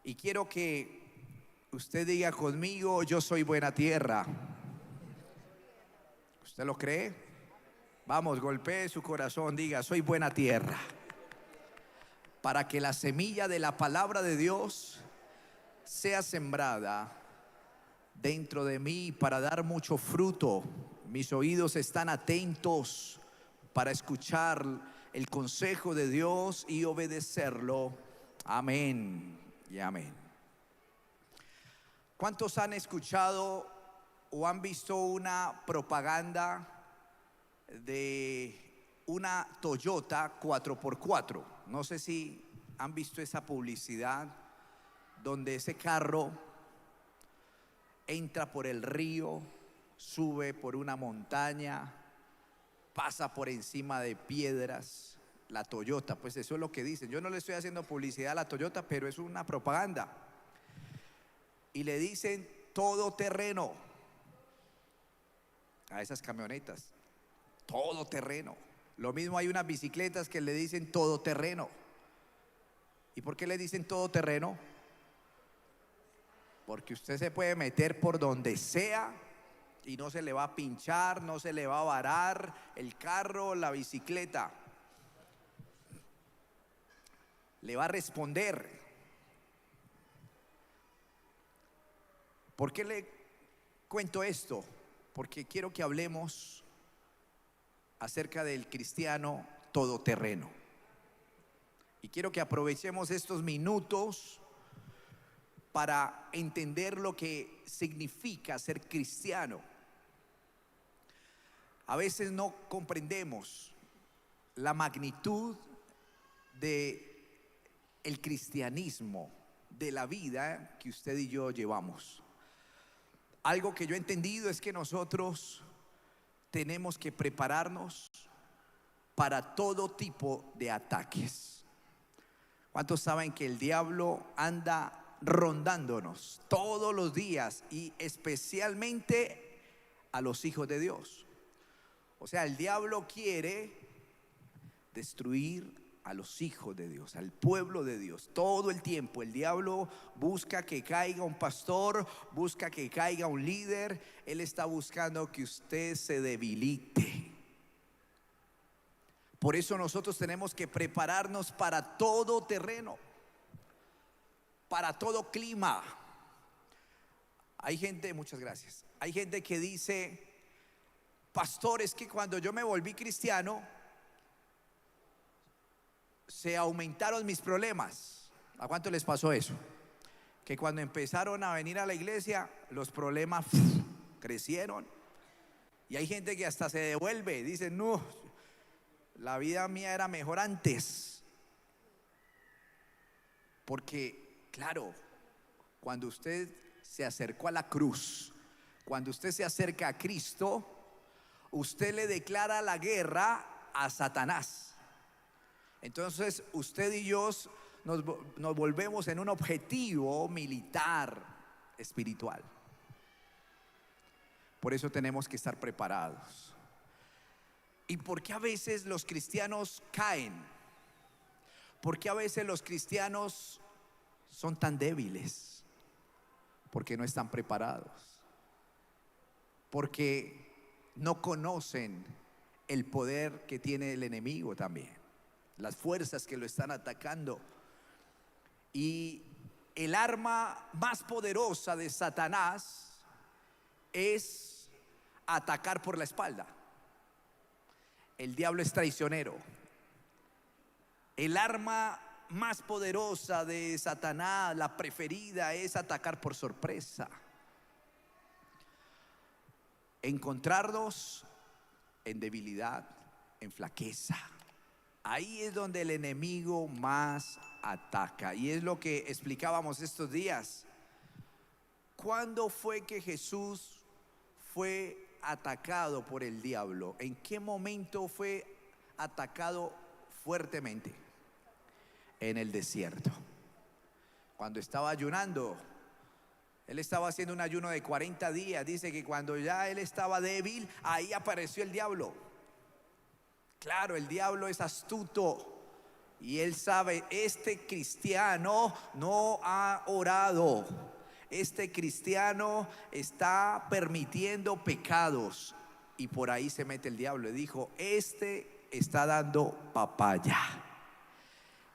Y quiero que usted diga conmigo: yo soy buena tierra. ¿Usted lo cree? Vamos, golpee su corazón, diga: soy buena tierra. Para que la semilla de la palabra de Dios sea sembrada dentro de mí para dar mucho fruto. Mis oídos están atentos para escuchar el consejo de Dios y obedecerlo. Amén y amén. ¿Cuántos han escuchado o han visto una propaganda de una Toyota 4x4? No sé si han visto esa publicidad donde ese carro entra por el río, sube por una montaña, pasa por encima de piedras. La Toyota, pues eso es lo que dicen. Yo no le estoy haciendo publicidad a la Toyota, pero es una propaganda. Y le dicen todoterreno a esas camionetas, todoterreno. Lo mismo hay unas bicicletas que le dicen todoterreno. ¿Y por qué le dicen todoterreno? Porque usted se puede meter por donde sea y no se le va a pinchar, no se le va a varar el carro, la bicicleta. Le va a responder. ¿Por qué le cuento esto? Porque quiero que hablemos acerca del cristiano todoterreno. Y quiero que aprovechemos estos minutos para entender lo que significa ser cristiano. A veces no comprendemos la magnitud de el cristianismo, de la vida que usted y yo llevamos. Algo que yo he entendido es que nosotros tenemos que prepararnos para todo tipo de ataques. ¿Cuántos saben que el diablo anda rondándonos todos los días y especialmente a los hijos de Dios? O sea, el diablo quiere destruir a los hijos de Dios, al pueblo de Dios. Todo el tiempo el diablo busca que caiga un pastor, busca que caiga un líder. Él está buscando que usted se debilite. Por eso nosotros tenemos que prepararnos para todo terreno, para todo clima. Hay gente, muchas gracias, hay gente que dice: pastor, es que cuando yo me volví cristiano se aumentaron mis problemas. ¿A cuánto les pasó eso? Que cuando empezaron a venir a la iglesia, los problemas crecieron. Y hay gente que hasta se devuelve, dice: no, la vida mía era mejor antes. Porque, claro, cuando usted se acercó a la cruz, cuando usted se acerca a Cristo, usted le declara la guerra a Satanás. Entonces usted y yo nos volvemos en un objetivo militar espiritual. Por eso tenemos que estar preparados. ¿Y por qué a veces los cristianos caen? ¿Por qué a veces los cristianos son tan débiles? Porque no están preparados. Porque no conocen el poder que tiene el enemigo también, las fuerzas que lo están atacando. Y el arma más poderosa de Satanás es atacar por la espalda. El diablo es traicionero. El arma más poderosa de Satanás, la preferida, es atacar por sorpresa. Encontrarnos en debilidad, en flaqueza. Ahí es donde el enemigo más ataca. Y es lo que explicábamos estos días. ¿Cuándo fue que Jesús fue atacado por el diablo? ¿En qué momento fue atacado fuertemente? En el desierto. Cuando estaba ayunando. Él estaba haciendo un ayuno de 40 días. Dice que cuando ya él estaba débil, ahí apareció el diablo. Claro, el diablo es astuto Y él sabe, este cristiano no ha orado. Este cristiano está permitiendo pecados. Y por ahí se mete el diablo. Le dijo, este está dando papaya.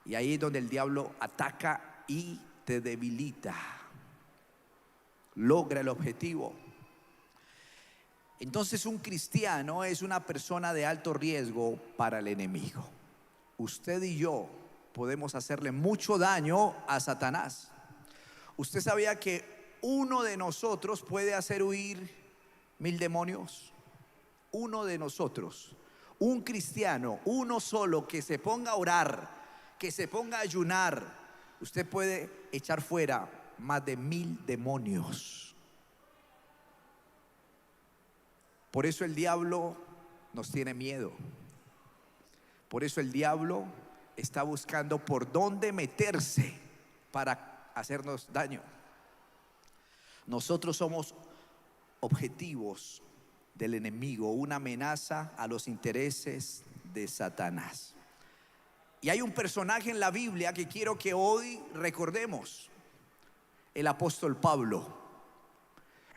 Y ahí es donde el diablo ataca y te debilita. Logra el objetivo. Entonces un cristiano es una persona de alto riesgo para el enemigo. Usted y yo podemos hacerle mucho daño a Satanás. ¿Usted sabía que uno de nosotros puede hacer huir 1000 demonios? Uno de nosotros, un cristiano, uno solo que se ponga a orar, que se ponga a ayunar, usted puede echar fuera más de 1000 demonios. Por eso el diablo nos tiene miedo. Por eso el diablo está buscando por dónde meterse para hacernos daño. Nosotros somos objetivos del enemigo, una amenaza a los intereses de Satanás. Y hay un personaje en la Biblia que quiero que hoy recordemos, el apóstol Pablo.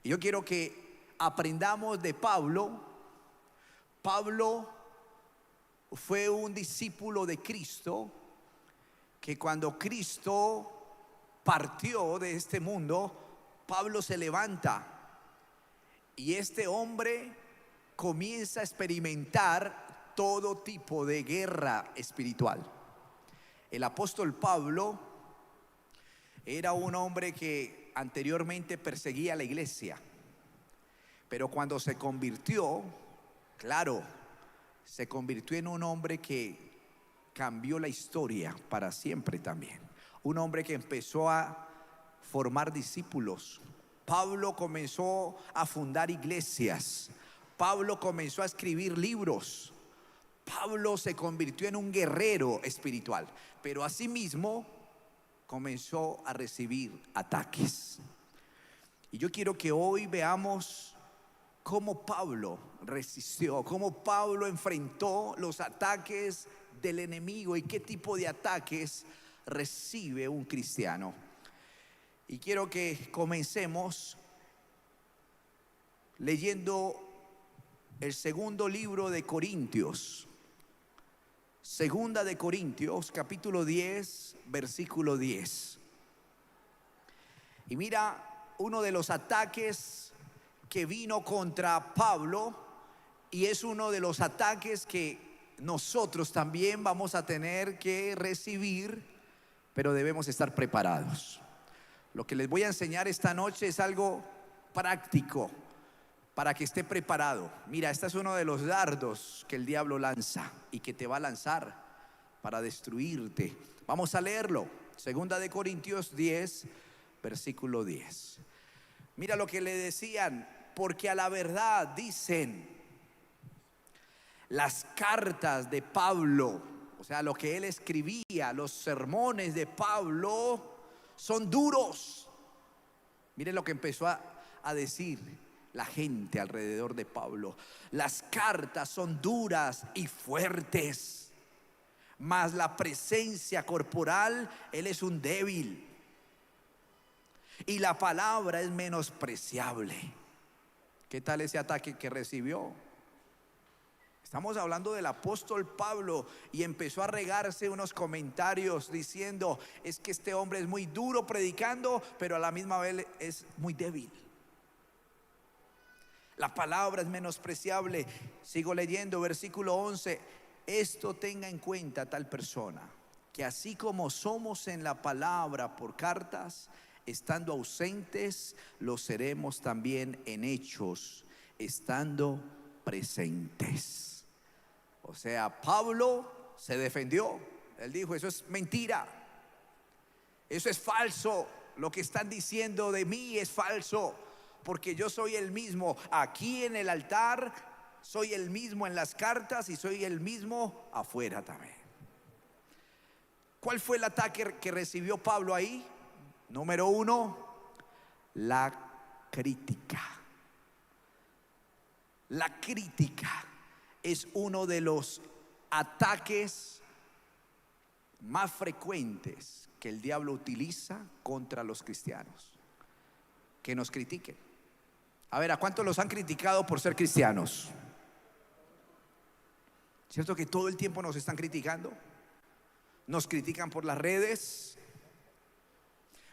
Y yo quiero que aprendamos de Pablo. Pablo fue un discípulo de Cristo que cuando Cristo partió de este mundo, Pablo se levanta y este hombre comienza a experimentar todo tipo de guerra espiritual. El apóstol Pablo era un hombre que anteriormente perseguía a la iglesia, pero cuando se convirtió, claro, se convirtió en un hombre que cambió la historia para siempre también. Un hombre que empezó a formar discípulos. Pablo comenzó a fundar iglesias. Pablo comenzó a escribir libros. Pablo se convirtió en un guerrero espiritual, pero asimismo comenzó a recibir ataques. Y yo quiero que hoy veamos cómo Pablo resistió, cómo Pablo enfrentó los ataques del enemigo y qué tipo de ataques recibe un cristiano. Y quiero que comencemos leyendo el segundo libro de Corintios. Segunda de Corintios, capítulo 10, versículo 10. Y mira, uno de los ataques que vino contra Pablo, y es uno de los ataques que nosotros también vamos a tener que recibir, pero debemos estar preparados. Lo que les voy a enseñar esta noche es algo práctico para que esté preparado. Mira, este es uno de los dardos que el diablo lanza y que te va a lanzar para destruirte. Vamos a leerlo. Segunda de Corintios 10, versículo 10. Mira lo que le decían: porque a la verdad dicen, las cartas de Pablo, o sea, lo que él escribía, los sermones de Pablo son duros. Miren lo que empezó a decir la gente alrededor de Pablo: las cartas son duras y fuertes, mas la presencia corporal, él es un débil, y la palabra es menospreciable. ¿Qué tal ese ataque que recibió? Estamos hablando del apóstol Pablo, y empezó a regarse unos comentarios diciendo: es que este hombre es muy duro predicando, pero a la misma vez es muy débil. La palabra es menospreciable. Sigo leyendo, versículo 11. Esto tenga en cuenta tal persona, que así como somos en la palabra por cartas, estando ausentes, lo seremos también en hechos, estando presentes. O sea, Pablo se defendió. Él dijo: eso es mentira, eso es falso, lo que están diciendo de mí es falso, porque yo soy el mismo aquí en el altar, soy el mismo en las cartas y soy el mismo afuera también. ¿Cuál fue el ataque que recibió Pablo ahí? Número 1, la crítica. La crítica es uno de los ataques más frecuentes que el diablo utiliza contra los cristianos: que nos critiquen. A ver, ¿a cuántos los han criticado por ser cristianos? ¿Cierto que todo el tiempo nos están criticando? Nos critican por las redes,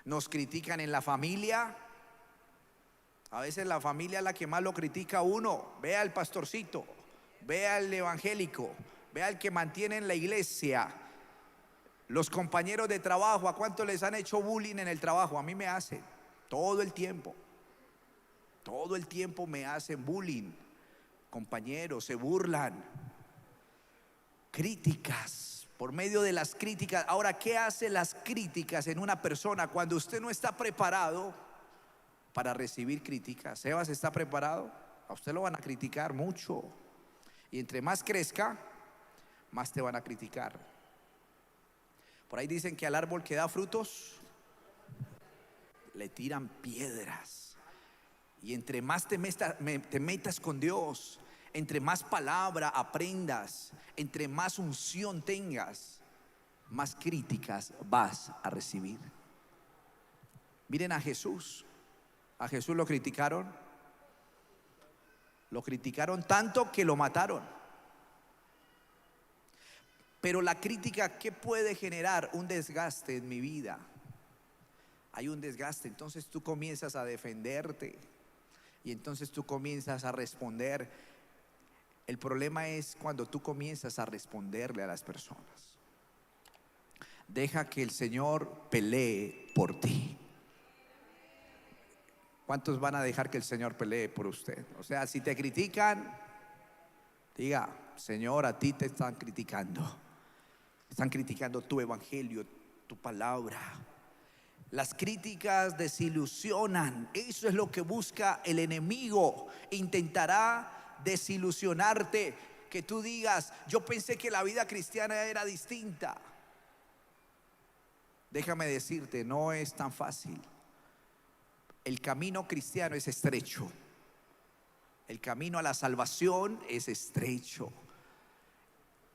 nos critican en la familia. A veces la familia es la que más lo critica a uno. Vea al pastorcito, vea al evangélico, vea al que mantiene en la iglesia. Los compañeros de trabajo, ¿a cuántos les han hecho bullying en el trabajo? A mí me hacen todo el tiempo. Todo el tiempo me hacen bullying. Compañeros se burlan. Críticas, por medio de las críticas. Ahora, ¿qué hacen las críticas en una persona cuando usted no está preparado para recibir críticas? Sebas, ¿está preparado? A usted lo van a criticar mucho. Y entre más crezca, más te van a criticar. Por ahí dicen que al árbol que da frutos le tiran piedras. Y entre más te metas con Dios, entre más palabra aprendas, entre más unción tengas, más críticas vas a recibir. Miren a Jesús. A Jesús lo criticaron. Lo criticaron tanto que lo mataron. Pero la crítica, ¿qué puede generar? Un desgaste en mi vida. Hay un desgaste, entonces tú comienzas a defenderte. Y entonces tú comienzas a responder. El problema es cuando tú comienzas a responderle a las personas. Deja que el Señor pelee por ti. ¿Cuántos van a dejar que el Señor pelee por usted? O sea, si te critican, diga: Señor, a ti te están criticando. Están criticando tu evangelio, tu palabra. Las críticas desilusionan. Eso es lo que busca el enemigo. Intentará desilusionarte, que tú digas: yo pensé que la vida cristiana era distinta. Déjame decirte, no es tan fácil. El camino cristiano es estrecho. El camino a la salvación es estrecho.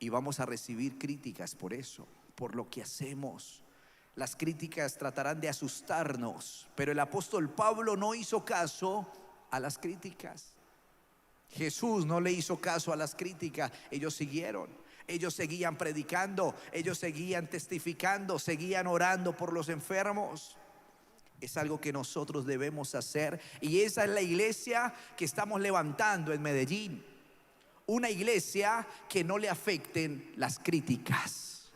Y vamos a recibir críticas por eso, por lo que hacemos. Las críticas tratarán de asustarnos, pero el apóstol Pablo no hizo caso a las críticas. Jesús no le hizo caso a las críticas. Ellos siguieron, ellos seguían predicando, ellos seguían testificando, seguían orando por los enfermos. Es algo que nosotros debemos hacer, y esa es la iglesia que estamos levantando en Medellín. Una iglesia que no le afecten las críticas.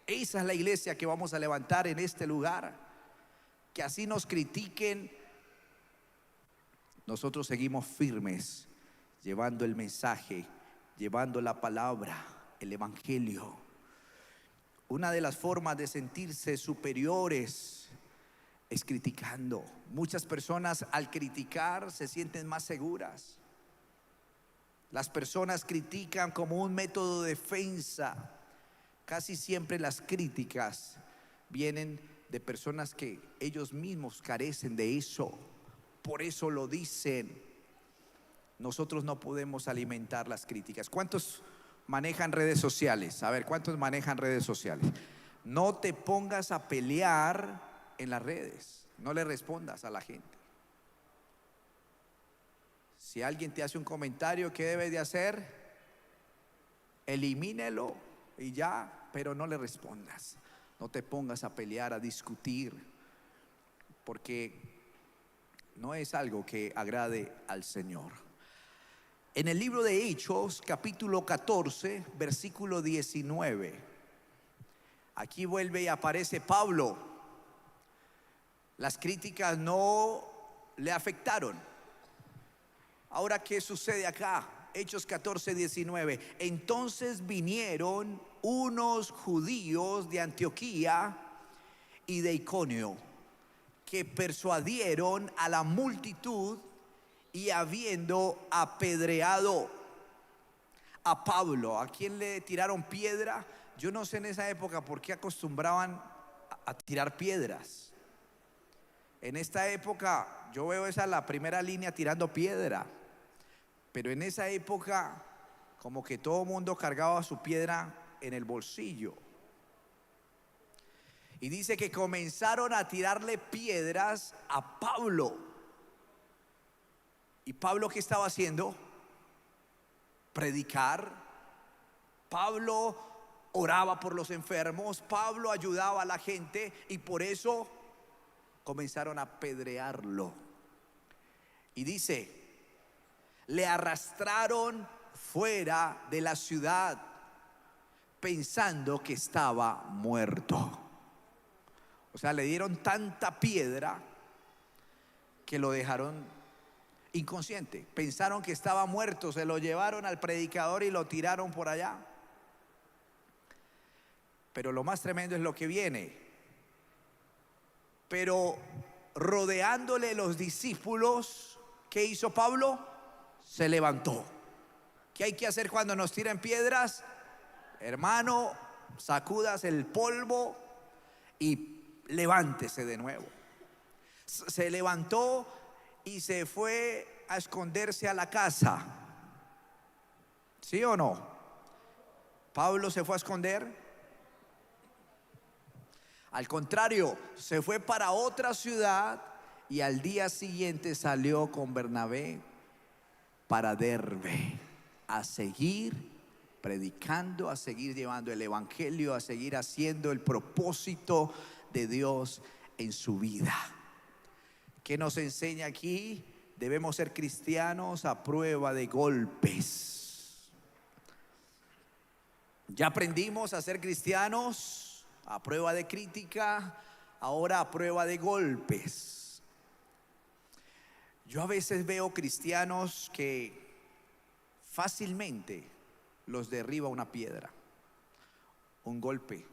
Esa es la iglesia que vamos a levantar en este lugar. Que así nos critiquen, nosotros seguimos firmes, llevando el mensaje, llevando la palabra, el evangelio. Una de las formas de sentirse superiores es criticando. Muchas personas al criticar se sienten más seguras. Las personas critican como un método de defensa. Casi siempre las críticas vienen de personas que ellos mismos carecen de eso. Por eso lo dicen. Nosotros no podemos alimentar las críticas. ¿Cuántos manejan redes sociales? A ver, ¿cuántos manejan redes sociales? No te pongas a pelear en las redes. No le respondas a la gente. Si alguien te hace un comentario, ¿qué debes de hacer? Elimínelo y ya, pero no le respondas. No te pongas a pelear, a discutir, porque no es algo que agrade al Señor. En el libro de Hechos, capítulo 14, versículo 19, aquí vuelve y aparece Pablo. Las críticas no le afectaron. Ahora, ¿qué sucede acá? Hechos 14, 19. Entonces vinieron unos judíos de Antioquía y de Iconio, que persuadieron a la multitud, y habiendo apedreado a Pablo. ¿A quién le tiraron piedra? Yo no sé en esa época por qué acostumbraban a tirar piedras. En esta época yo veo esa la primera línea tirando piedra, pero en esa época como que todo mundo cargaba su piedra en el bolsillo. Y dice que comenzaron a tirarle piedras a Pablo. ¿Y Pablo qué estaba haciendo? Predicar. Pablo oraba por los enfermos. Pablo ayudaba a la gente. Y por eso comenzaron a apedrearlo. Y dice, le arrastraron fuera de la ciudad pensando que estaba muerto. O sea, le dieron tanta piedra que lo dejaron inconsciente. Pensaron que estaba muerto, se lo llevaron al predicador y lo tiraron por allá. Pero lo más tremendo es lo que viene. Pero rodeándole los discípulos, ¿qué hizo Pablo? Se levantó. ¿Qué hay que hacer cuando nos tiran piedras? Hermano, sacudas el polvo y levántese de nuevo. Se levantó y se fue a esconderse a la casa. ¿Sí o no? Pablo se fue a esconder. Al contrario, se fue para otra ciudad y al día siguiente salió con Bernabé para Derbe a seguir predicando, a seguir llevando el evangelio, a seguir haciendo el propósito de Dios en su vida. ¿Qué nos enseña aquí? Debemos ser cristianos a prueba de golpes. Ya aprendimos a ser cristianos a prueba de crítica, ahora a prueba de golpes. Yo a veces veo cristianos que fácilmente los derriba una piedra, un golpe.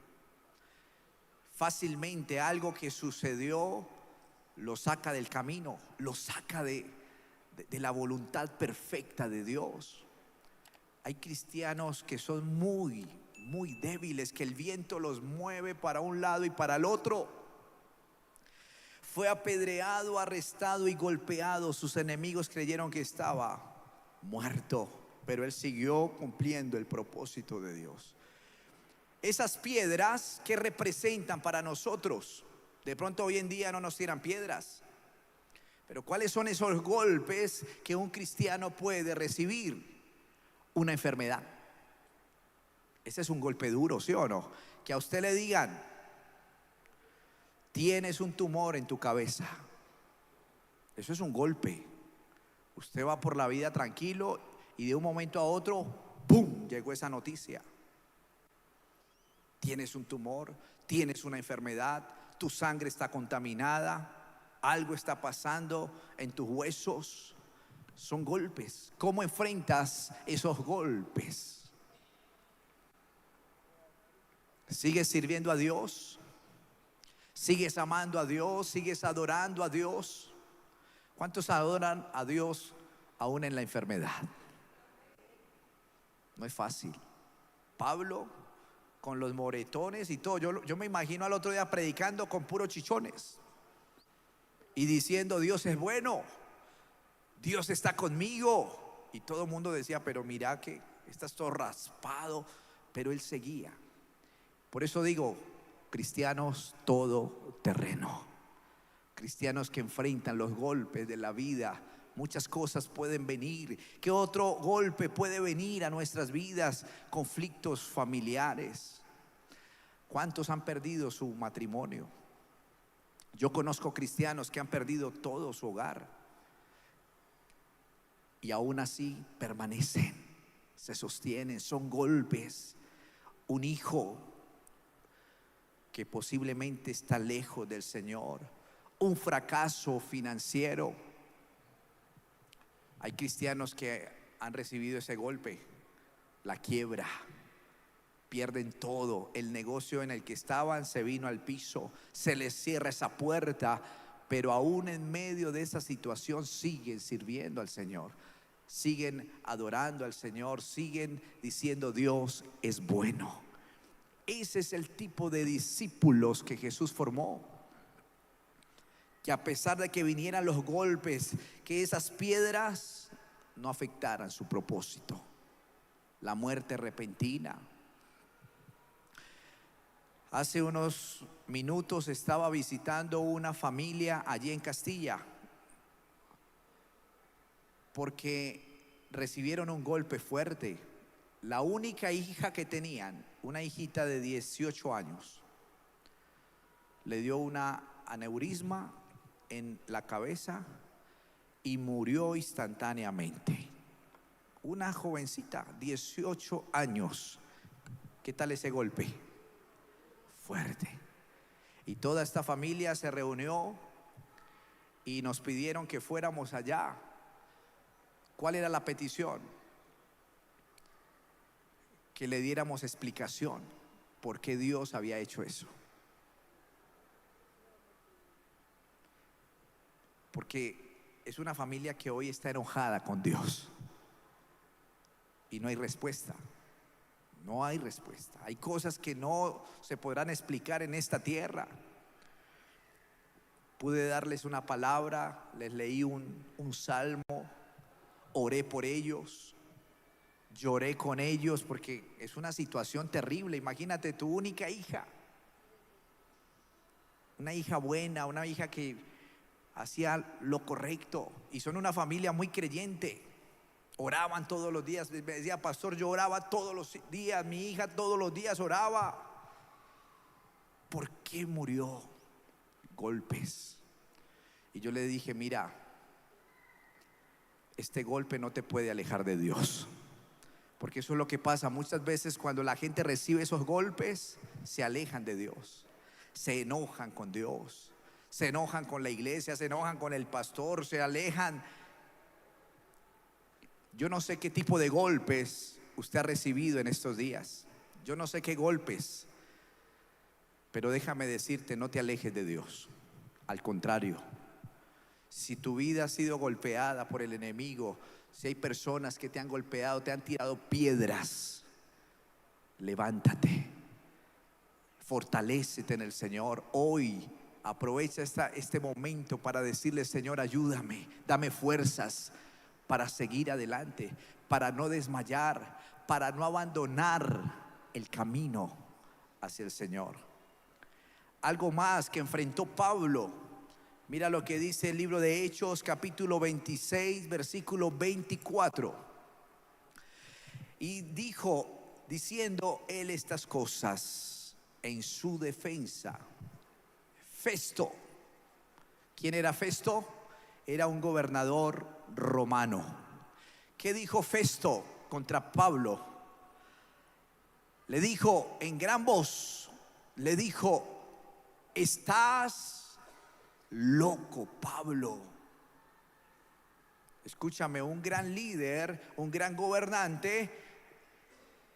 Fácilmente algo que sucedió lo saca del camino, lo saca de la voluntad perfecta de Dios. Hay cristianos que son muy débiles, que el viento los mueve para un lado y para el otro. Fue apedreado, arrestado y golpeado. Sus enemigos creyeron que estaba muerto, pero él siguió cumpliendo el propósito de Dios. Esas piedras que representan para nosotros, de pronto hoy en día no nos tiran piedras, pero ¿cuáles son esos golpes que un cristiano puede recibir? Una enfermedad. Ese es un golpe duro, ¿sí o no? Que a usted le digan, tienes un tumor en tu cabeza. Eso es un golpe. Usted va por la vida tranquilo y de un momento a otro, ¡pum!, llegó esa noticia. Tienes un tumor, tienes una enfermedad, tu sangre está contaminada, algo está pasando en tus huesos. Son golpes. ¿Cómo enfrentas esos golpes? ¿Sigues sirviendo a Dios? ¿Sigues amando a Dios? ¿Sigues adorando a Dios? ¿Cuántos adoran a Dios aún en la enfermedad? No es fácil. Pablo, con los moretones y todo, yo me imagino al otro día predicando con puros chichones y diciendo, Dios es bueno, Dios está conmigo. Y todo el mundo decía, pero mira que estás todo raspado. Pero él seguía. Por eso digo, cristianos todoterreno, cristianos que enfrentan los golpes de la vida. Muchas cosas pueden venir. ¿Qué otro golpe puede venir a nuestras vidas? Conflictos familiares. ¿Cuántos han perdido su matrimonio? Yo conozco cristianos que han perdido todo su hogar y aún así permanecen, se sostienen. Son golpes. Un hijo que posiblemente está lejos del Señor, un fracaso financiero. Hay cristianos que han recibido ese golpe, la quiebra, pierden todo. El negocio en el que estaban se vino al piso, se les cierra esa puerta, pero aún en medio de esa situación siguen sirviendo al Señor, siguen adorando al Señor, siguen diciendo, Dios es bueno. Ese es el tipo de discípulos que Jesús formó, que a pesar de que vinieran los golpes, que esas piedras no afectaran su propósito. La muerte repentina. Hace unos minutos estaba visitando una familia allí en Castilla porque recibieron un golpe fuerte. La única hija que tenían, una hijita de 18 años, le dio una aneurisma en la cabeza y murió instantáneamente. Una jovencita, 18 años. ¿Qué tal ese golpe? Fuerte. Y toda esta familia se reunió y nos pidieron que fuéramos allá. ¿Cuál era la petición? Que le diéramos explicación por qué Dios había hecho eso. Porque es una familia que hoy está enojada con Dios y no hay respuesta. No hay respuesta. Hay cosas que no se podrán explicar en esta tierra. Pude darles una palabra, les leí un salmo, oré por ellos, lloré con ellos porque es una situación terrible. Imagínate tu única hija, una hija buena, una hija que hacía lo correcto, y son una familia muy creyente. Oraban todos los días. Me decía: pastor, yo oraba todos los días, mi hija todos los días oraba. ¿Por qué murió? Golpes. Y yo le dije: mira, este golpe no te puede alejar de Dios. Porque eso es lo que pasa muchas veces cuando la gente recibe esos golpes. Se alejan de Dios, se enojan con Dios, se enojan con la iglesia, se enojan con el pastor, se alejan. Yo no sé qué tipo de golpes usted ha recibido en estos días. Yo no sé qué golpes. Pero déjame decirte, no te alejes de Dios. Al contrario, si tu vida ha sido golpeada por el enemigo, si hay personas que te han golpeado, te han tirado piedras, levántate, fortalécete en el Señor. Hoy aprovecha este momento para decirle: Señor, ayúdame, dame fuerzas para seguir adelante, para no desmayar, para no abandonar el camino hacia el Señor. Algo más que enfrentó Pablo. Mira lo que dice el libro de Hechos, capítulo 26, versículo 24. Y dijo, diciendo él estas cosas en su defensa, Festo. ¿Quién era Festo? Era un gobernador romano. ¿Qué dijo Festo contra Pablo? Le dijo en gran voz, le dijo: estás loco, Pablo. Escúchame, un gran líder, un gran gobernante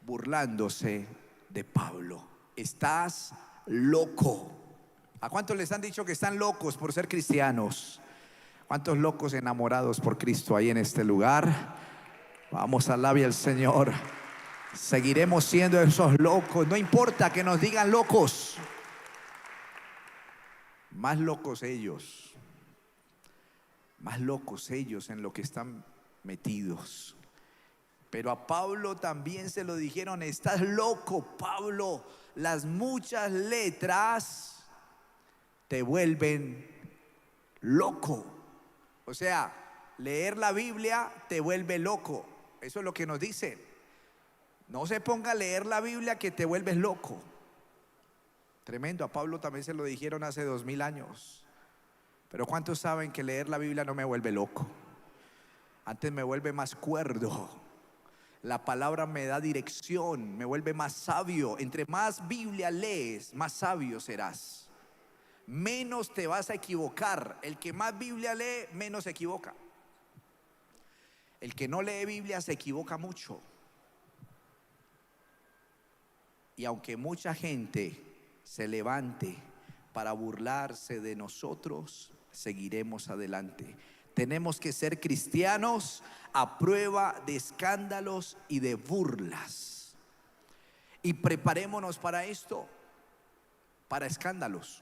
burlándose de Pablo. Estás loco. ¿A cuántos les han dicho que están locos por ser cristianos? ¿Cuántos locos enamorados por Cristo hay en este lugar? Vamos, alabe al Señor. Seguiremos siendo esos locos. No importa que nos digan locos. Más locos ellos. Más locos ellos en lo que están metidos. Pero a Pablo también se lo dijeron: estás loco, Pablo. Las muchas letras te vuelven loco. O sea, leer la Biblia te vuelve loco. Eso es lo que nos dicen. No se ponga a leer la Biblia que te vuelves loco. Tremendo. A Pablo también se lo dijeron hace 2000 años. Pero ¿cuántos saben que leer la Biblia no me vuelve loco? Antes me vuelve más cuerdo. La palabra me da dirección, me vuelve más sabio. Entre más Biblia lees, más sabio serás. Menos te vas a equivocar. El que más Biblia lee, menos se equivoca. El que no lee Biblia se equivoca mucho. Y aunque mucha gente se levante para burlarse de nosotros, seguiremos adelante. Tenemos que ser cristianos a prueba de escándalos y de burlas. Y preparémonos para esto, para escándalos.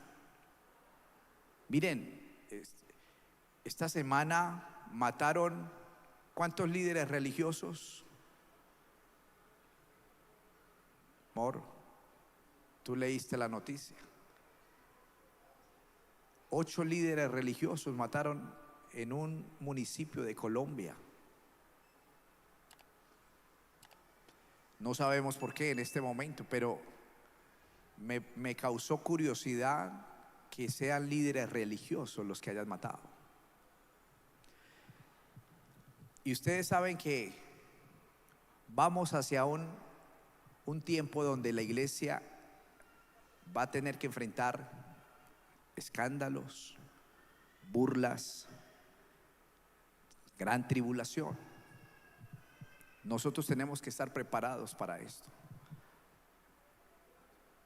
Miren, esta semana mataron ¿cuántos líderes religiosos? Amor, Tú leíste la noticia. 8 líderes religiosos mataron en un municipio de Colombia. No sabemos por qué en este momento, pero me causó curiosidad que sean líderes religiosos los que hayan matado. Y ustedes saben que vamos hacia un tiempo donde la iglesia va a tener que enfrentar escándalos, burlas, gran tribulación. Nosotros tenemos que estar preparados para esto.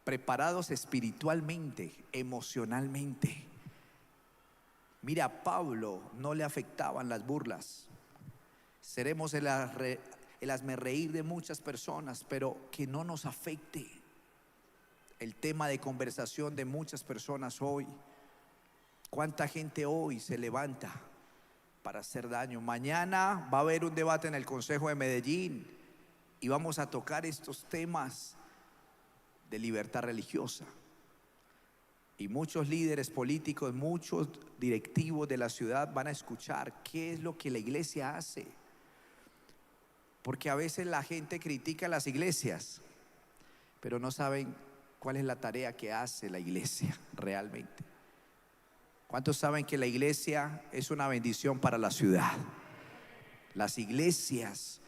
Preparados espiritualmente, emocionalmente. Mira, a Pablo no le afectaban las burlas. Seremos el hazmerreír de muchas personas, pero que no nos afecte el tema de conversación de muchas personas hoy. ¿Cuánta gente hoy se levanta para hacer daño? Mañana va a haber un debate en el Consejo de Medellín y vamos a tocar estos temas de libertad religiosa. Y muchos líderes políticos, muchos directivos de la ciudad van a escuchar qué es lo que la iglesia hace. Porque a veces la gente critica las iglesias, pero no saben cuál es la tarea que hace la iglesia realmente. ¿Cuántos saben que la iglesia es una bendición para la ciudad? Las iglesias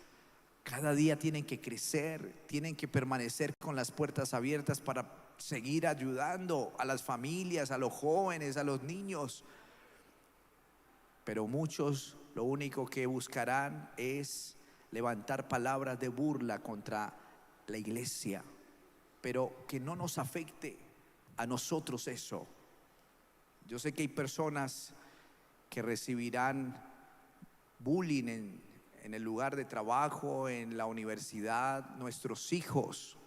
cada día tienen que crecer, tienen que permanecer con las puertas abiertas para seguir ayudando a las familias, a los jóvenes, a los niños. Pero muchos lo único que buscarán es levantar palabras de burla contra la iglesia, pero que no nos afecte a nosotros eso. Yo sé que hay personas que recibirán bullying en el lugar de trabajo, en la universidad. Nuestros hijos,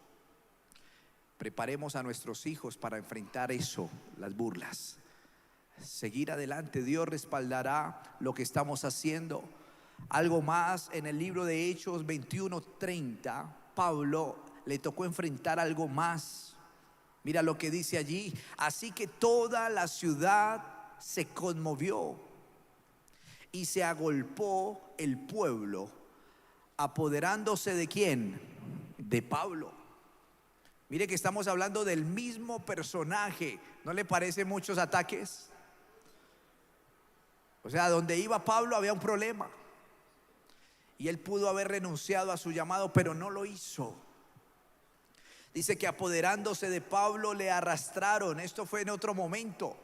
preparemos a nuestros hijos para enfrentar eso, las burlas. Seguir adelante, Dios respaldará lo que estamos haciendo. Algo más, en el libro de Hechos 21:30, Pablo le tocó enfrentar algo más. Mira lo que dice allí: así que toda la ciudad se conmovió y se agolpó el pueblo, apoderándose ¿de quién? De Pablo. Mire que estamos hablando del mismo personaje. ¿No le parece muchos ataques? O sea, donde iba Pablo había un problema. Y él pudo haber renunciado a su llamado, pero no lo hizo. Dice que apoderándose de Pablo le arrastraron. Esto fue en otro momento,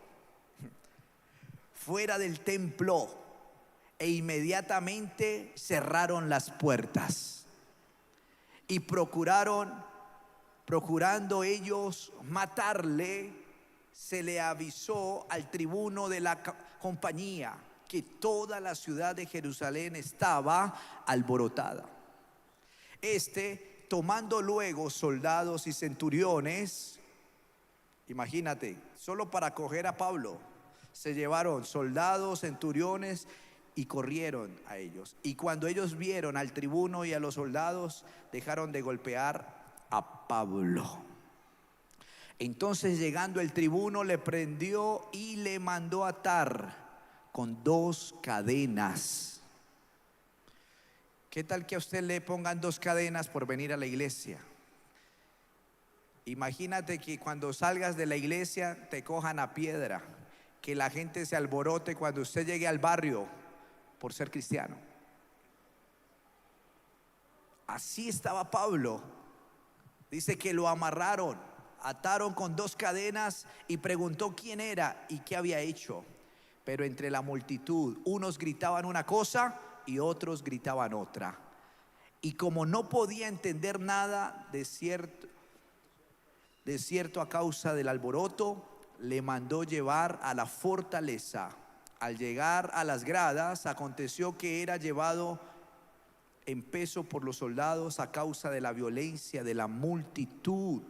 fuera del templo, e inmediatamente cerraron las puertas. Y procurando ellos matarle, se le avisó al tribuno de la compañía que toda la ciudad de Jerusalén estaba alborotada. Tomando luego soldados y centuriones, imagínate, solo para coger a Pablo, se llevaron soldados, centuriones y corrieron a ellos. Y cuando ellos vieron al tribuno y a los soldados, dejaron de golpear a Pablo. Entonces, llegando el tribuno, le prendió y le mandó atar con 2 cadenas. ¿Qué tal que a usted le pongan 2 cadenas por venir a la iglesia? Imagínate que cuando salgas de la iglesia te cojan a piedra, que la gente se alborote cuando usted llegue al barrio por ser cristiano. Así estaba Pablo. Dice que lo amarraron, ataron con 2 cadenas y preguntó quién era y qué había hecho. Pero entre la multitud, unos gritaban una cosa y otros gritaban otra. Y como no podía entender nada, de cierto a causa del alboroto, le mandó llevar a la fortaleza. Al llegar a las gradas, aconteció que era llevado en peso por los soldados a causa de la violencia de la multitud,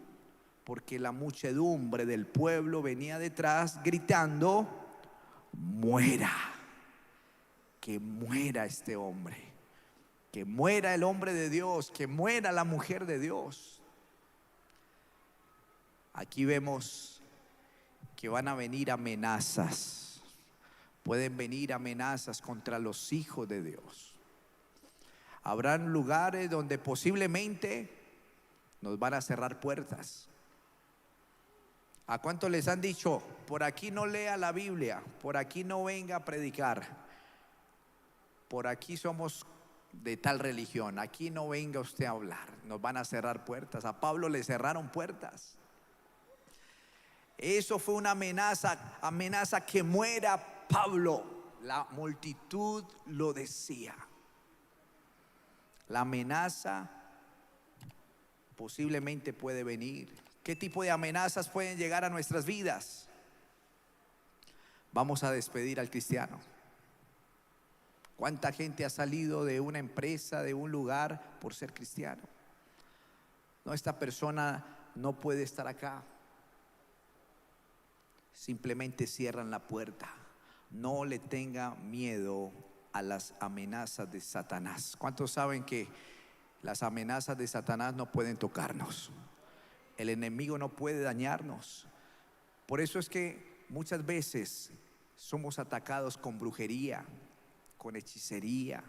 porque la muchedumbre del pueblo venía detrás gritando: muera, que muera este hombre, que muera el hombre de Dios, que muera la mujer de Dios. Aquí vemos que van a venir amenazas. Pueden venir amenazas contra los hijos de Dios. Habrán lugares donde posiblemente nos van a cerrar puertas. ¿A cuántos les han dicho: por aquí no lea la Biblia, por aquí no venga a predicar, por aquí somos de tal religión, aquí no venga usted a hablar? Nos van a cerrar puertas. A Pablo le cerraron puertas. Eso fue una amenaza que muera Pablo. La multitud lo decía. La amenaza posiblemente puede venir. ¿Qué tipo de amenazas pueden llegar a nuestras vidas? Vamos a despedir al cristiano. ¿Cuánta gente ha salido de una empresa, de un lugar, por ser cristiano? No, esta persona no puede estar acá. Simplemente cierran la puerta. No le tenga miedo a las amenazas de Satanás. ¿Cuántos saben que las amenazas de Satanás no pueden tocarnos? El enemigo no puede dañarnos. Por eso es que muchas veces somos atacados con brujería, con hechicería.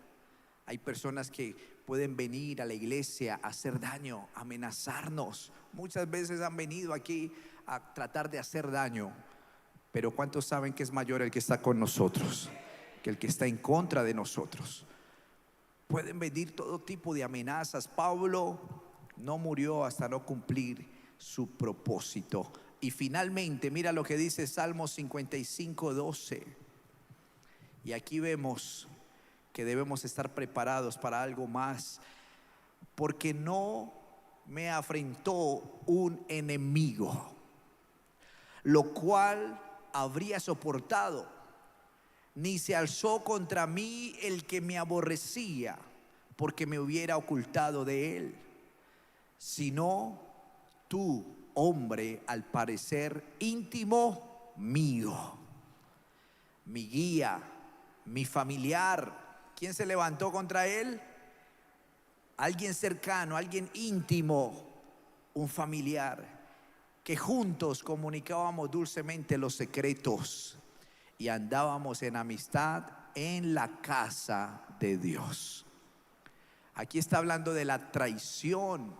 Hay personas que pueden venir a la iglesia a hacer daño, a amenazarnos. Muchas veces han venido aquí a tratar de hacer daño. Pero ¿cuántos saben que es mayor el que está con nosotros que el que está en contra de nosotros? Pueden venir todo tipo de amenazas. Pablo no murió hasta no cumplir su propósito. Y finalmente, mira lo que dice Salmos 55:12. Y aquí vemos que debemos estar preparados para algo más. Porque no me afrentó un enemigo, lo cual habría soportado, ni se alzó contra mí el que me aborrecía, porque me hubiera ocultado de él, sino tú, hombre, al parecer íntimo mío, mi guía, mi familiar. ¿Quién se levantó contra él? Alguien cercano, alguien íntimo, un familiar, que juntos comunicábamos dulcemente los secretos y andábamos en amistad en la casa de Dios. Aquí está hablando de la traición.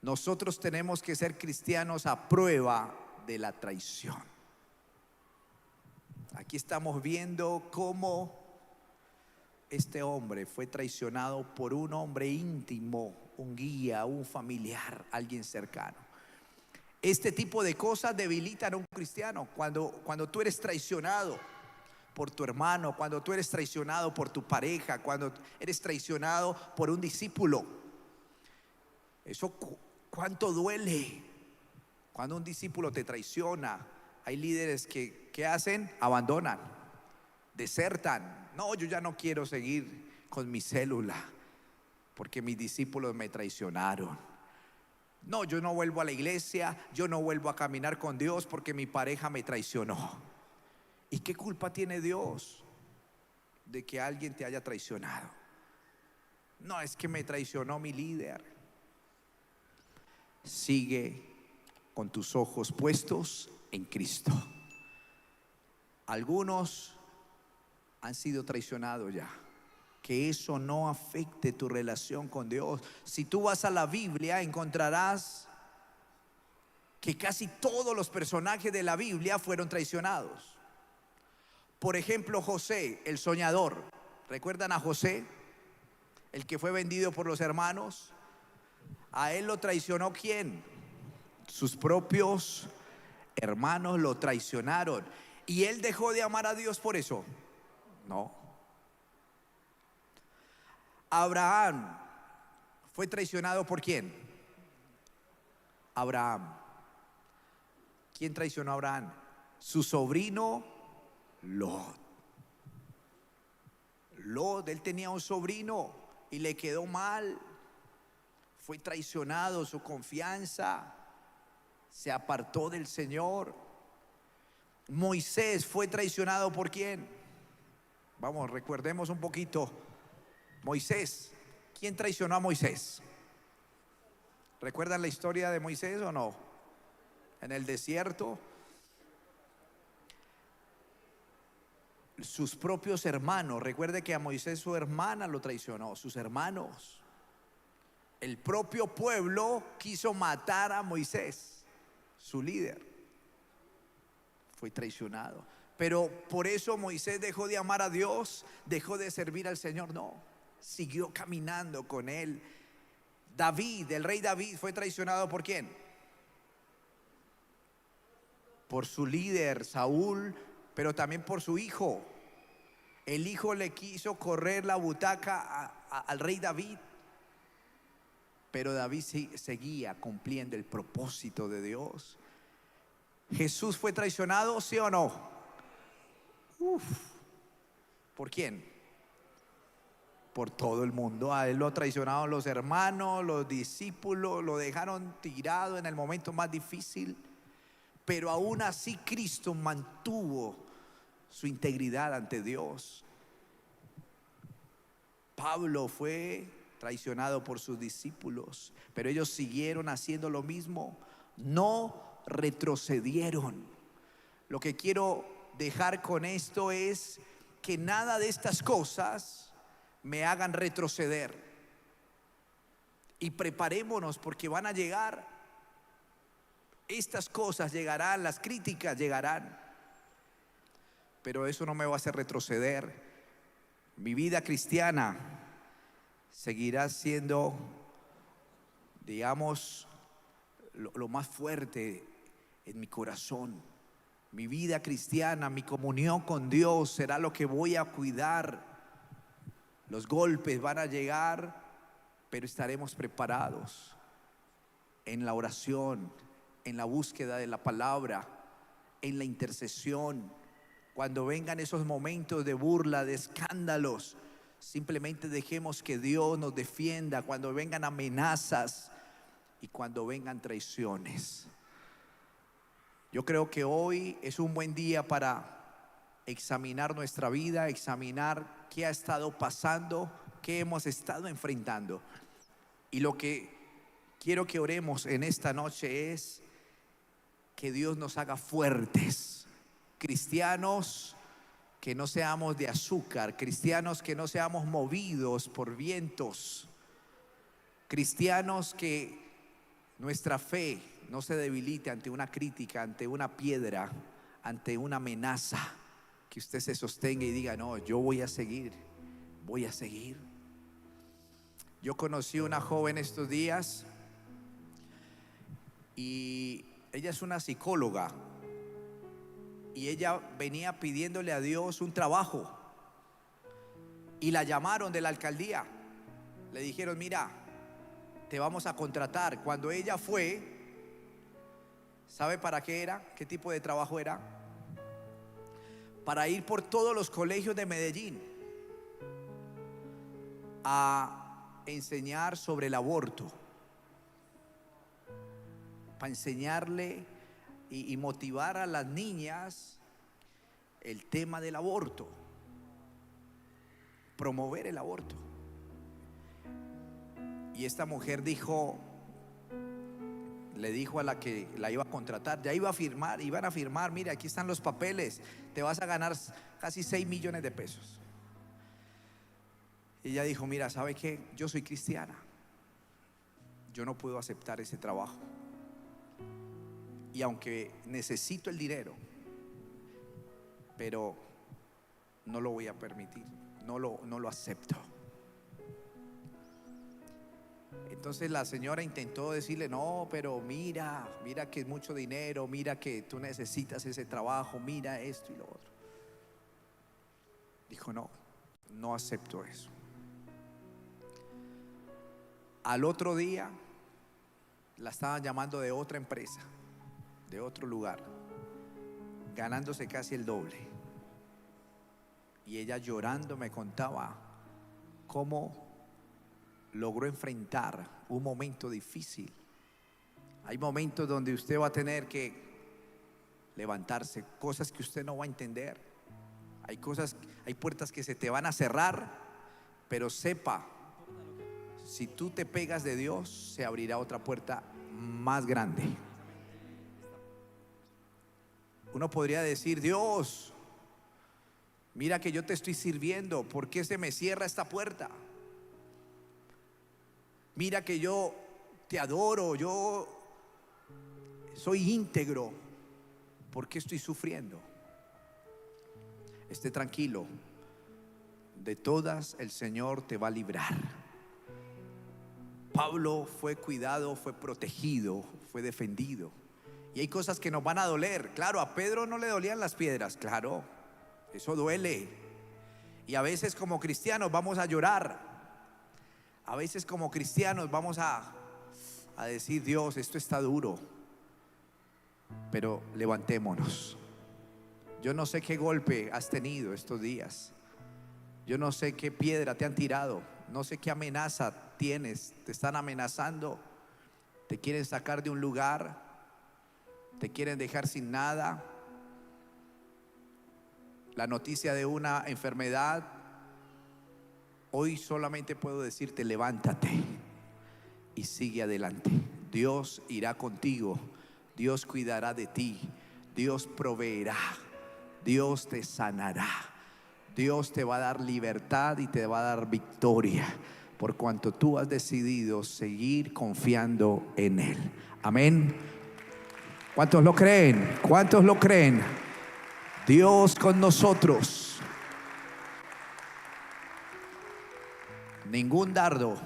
Nosotros tenemos que ser cristianos a prueba de la traición. Aquí estamos viendo cómo este hombre fue traicionado por un hombre íntimo, un guía, un familiar, alguien cercano. Este tipo de cosas debilitan a un cristiano. Cuando tú eres traicionado por tu hermano, cuando tú eres traicionado por tu pareja, cuando eres traicionado por un discípulo, eso cuánto duele. Cuando un discípulo te traiciona, hay líderes que ¿qué hacen? Abandonan, desertan. No, yo ya no quiero seguir con mi célula porque mis discípulos me traicionaron. No, yo no vuelvo a la iglesia, yo no vuelvo a caminar con Dios porque mi pareja me traicionó. ¿Y qué culpa tiene Dios de que alguien te haya traicionado? No, es que me traicionó mi líder. Sigue con tus ojos puestos en Cristo. Algunos han sido traicionados ya. Que eso no afecte tu relación con Dios. Si tú vas a la Biblia, encontrarás que casi todos los personajes de la Biblia fueron traicionados. Por ejemplo, José, el soñador. ¿Recuerdan a José? El que fue vendido por los hermanos. A él lo traicionó ¿quién? Sus propios hermanos lo traicionaron. ¿Y él dejó de amar a Dios por eso? No. Abraham fue traicionado ¿por quién? Abraham. ¿Quién traicionó a Abraham? Su sobrino Lot. Él tenía un sobrino y le quedó mal. Fue traicionado, su confianza, se apartó del Señor. Moisés fue traicionado ¿por quién? Vamos, recordemos un poquito. Moisés, ¿quién traicionó a Moisés? ¿Recuerdan la historia de Moisés o no? En el desierto, sus propios hermanos, recuerde que a Moisés su hermana lo traicionó, sus hermanos, el propio pueblo quiso matar a Moisés, su líder, fue traicionado. Pero por eso Moisés dejó de amar a Dios, dejó de servir al Señor, no, siguió caminando con él. David, el rey David, fue traicionado ¿por quién? Por su líder Saúl, pero también por su hijo. El hijo le quiso correr la butaca al rey David, pero David seguía cumpliendo el propósito de Dios. Jesús fue traicionado, ¿sí o no? ¿Por quién? Por todo el mundo. A él lo traicionaron los hermanos, los discípulos, lo dejaron tirado en el momento más difícil. Pero aún así Cristo mantuvo su integridad ante Dios. Pablo fue traicionado por sus discípulos, pero ellos siguieron haciendo lo mismo, no retrocedieron. Lo que quiero dejar con esto es que nada de estas cosas me hagan retroceder. Y preparémonos porque van a llegar. Estas cosas llegarán, las críticas llegarán, pero eso no me va a hacer retroceder. Mi vida cristiana seguirá siendo, digamos, lo más fuerte en mi corazón. Mi vida cristiana, mi comunión con Dios será lo que voy a cuidar. Los golpes van a llegar, pero estaremos preparados en la oración, en la búsqueda de la palabra, en la intercesión. Cuando vengan esos momentos de burla, de escándalos, simplemente dejemos que Dios nos defienda. Cuando vengan amenazas y cuando vengan traiciones. Yo creo que hoy es un buen día para examinar nuestra vida, examinar qué ha estado pasando, qué hemos estado enfrentando. Y lo que quiero que oremos en esta noche es que Dios nos haga fuertes, cristianos que no seamos de azúcar, cristianos que no seamos movidos por vientos, cristianos que nuestra fe no se debilite ante una crítica, ante una piedra, ante una amenaza. Que usted se sostenga y diga: no, yo voy a seguir, voy a seguir. Yo conocí una joven estos días y ella es una psicóloga, y ella venía pidiéndole a Dios un trabajo, y la llamaron de la alcaldía, le dijeron: mira, te vamos a contratar. Cuando ella fue, ¿sabe para qué era? ¿Qué tipo de trabajo era? Para ir por todos los colegios de Medellín a enseñar sobre el aborto, para enseñarle y motivar a las niñas el tema del aborto, promover el aborto. Y esta mujer le dijo a la que la iba a contratar, ya iba a firmar, iban a firmar: mira, aquí están los papeles, te vas a ganar casi 6 millones de pesos. Y ella dijo: mira, ¿sabe qué? Yo soy cristiana, yo no puedo aceptar ese trabajo, y aunque necesito el dinero, pero no lo voy a permitir, no lo acepto. Entonces la señora intentó decirle: no, pero mira que es mucho dinero, mira que tú necesitas ese trabajo, mira esto y lo otro. Dijo: no acepto eso. Al otro día la estaban llamando de otra empresa, de otro lugar, ganándose casi el doble. Y ella llorando me contaba cómo logró enfrentar un momento difícil. Hay momentos donde usted va a tener que levantarse, cosas que usted no va a entender. Hay puertas que se te van a cerrar, pero sepa, si tú te pegas de Dios, se abrirá otra puerta más grande. Uno podría decir: Dios, mira que yo te estoy sirviendo, ¿por qué se me cierra esta puerta? Mira que yo te adoro, yo soy íntegro, ¿por qué estoy sufriendo? Esté tranquilo, de todas el Señor te va a librar. Pablo fue cuidado, fue protegido, fue defendido. Y hay cosas que nos van a doler. Claro, a Pedro no le dolían las piedras, claro, eso duele. Y a veces como cristianos vamos a llorar. A veces como cristianos vamos a decir: Dios, esto está duro. Pero levantémonos. Yo no sé qué golpe has tenido estos días. Yo no sé qué piedra te han tirado. No sé qué amenaza tienes. Te están amenazando. Te quieren sacar de un lugar. Te quieren dejar sin nada. La noticia de una enfermedad. Hoy solamente puedo decirte: levántate y sigue adelante. Dios irá contigo. Dios cuidará de ti. Dios proveerá. Dios te sanará. Dios te va a dar libertad y te va a dar victoria, por cuanto tú has decidido seguir confiando en Él. Amén. ¿Cuántos lo creen? ¿Cuántos lo creen? Dios con nosotros. Ningún dardo,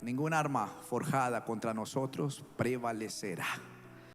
ningún arma forjada contra nosotros prevalecerá.